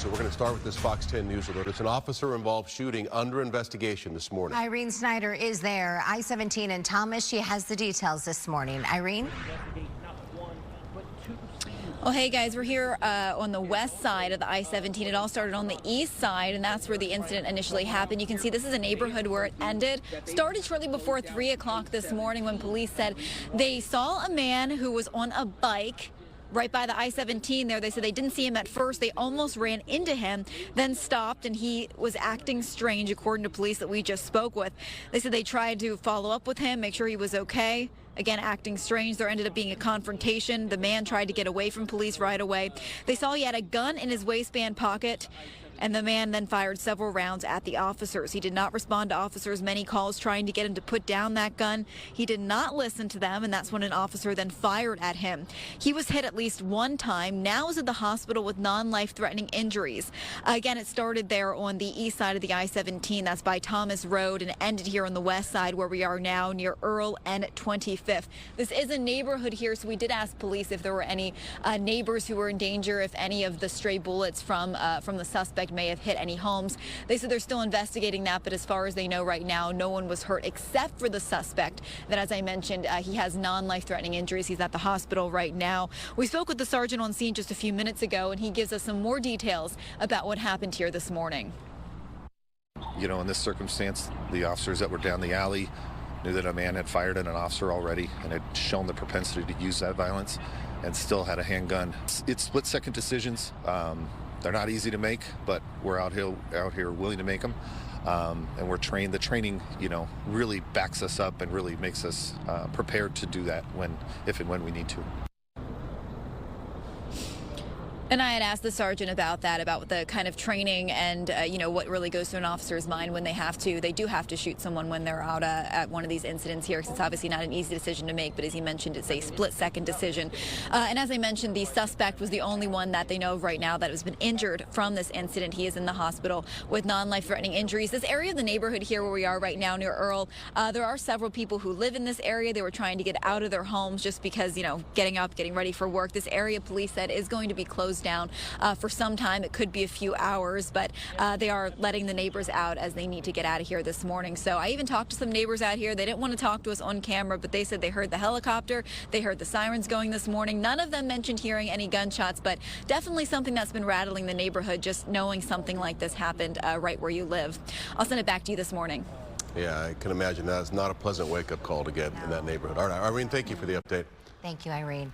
So we're going to start with this Fox 10 News alert. It's an officer-involved shooting under investigation this morning. Irene Snyder is there. I-17 in Thomas. She has the details this morning. Irene? Well, hey guys, we're here on the west side of the I-17. It all started on the east side, and that's where the incident initially happened. You can see this is a neighborhood where it ended. Started shortly before 3 o'clock this morning when police said they saw a man who was on a bike right by the I-17 there. They said they didn't see him at first. They almost ran into him, then stopped, and he was acting strange, according to police that we just spoke with. They said they tried to follow up with him, make sure he was okay. Again, acting strange. There ended up being a confrontation. The man tried to get away from police right away. They saw he had a gun in his waistband pocket, and the man then fired several rounds at the officers. He did not respond to officers' many calls trying to get him to put down that gun. He did not listen to them, and that's when an officer then fired at him. He was hit at least one time, now is at the hospital with non-life-threatening injuries. Again, it started there on the east side of the I-17. That's by Thomas Road, and it ended here on the west side where we are now near Earl and 25th. This is a neighborhood here, so we did ask police if there were any neighbors who were in danger, if any of the stray bullets from the suspect may have hit any homes. They said they're still investigating that, but as far as they know right now, no one was hurt except for the suspect. That, as I mentioned, he has non-life-threatening injuries. He's at the hospital right now. We spoke with the sergeant on scene just a few minutes ago, and he gives us some more details about what happened here this morning. You know, in this circumstance, the officers that were down the alley knew that a man had fired at an officer already and had shown the propensity to use that violence and still had a handgun. It's split-second decisions. They're not easy to make, but we're out here willing to make them, and we're trained. The training, you know, really backs us up and really makes us prepared to do that if and when we need to. And I had asked the sergeant about that, about the kind of training and, you know, what really goes through an officer's mind when they do have to shoot someone when they're out at one of these incidents here, because it's obviously not an easy decision to make, but as he mentioned, it's a split-second decision. And as I mentioned, the suspect was the only one that they know of right now that has been injured from this incident. He is in the hospital with non-life-threatening injuries. This area of the neighborhood here where we are right now near Earl, there are several people who live in this area. They were trying to get out of their homes just because, you know, getting up, getting ready for work. This area, police said, is going to be closed down for some time. It could be a few hours, but they are letting the neighbors out as they need to get out of here this morning. So I even talked to some neighbors out here. They didn't want to talk to us on camera, but they said they heard the helicopter, they heard the sirens going this morning. None of them mentioned hearing any gunshots, but definitely something that's been rattling the neighborhood, just knowing something like this happened right where you live. I'll send it back to you this morning. Yeah, I can imagine that's not a pleasant wake-up call to get in that neighborhood. All right, Irene, thank you for the update. Thank you, Irene.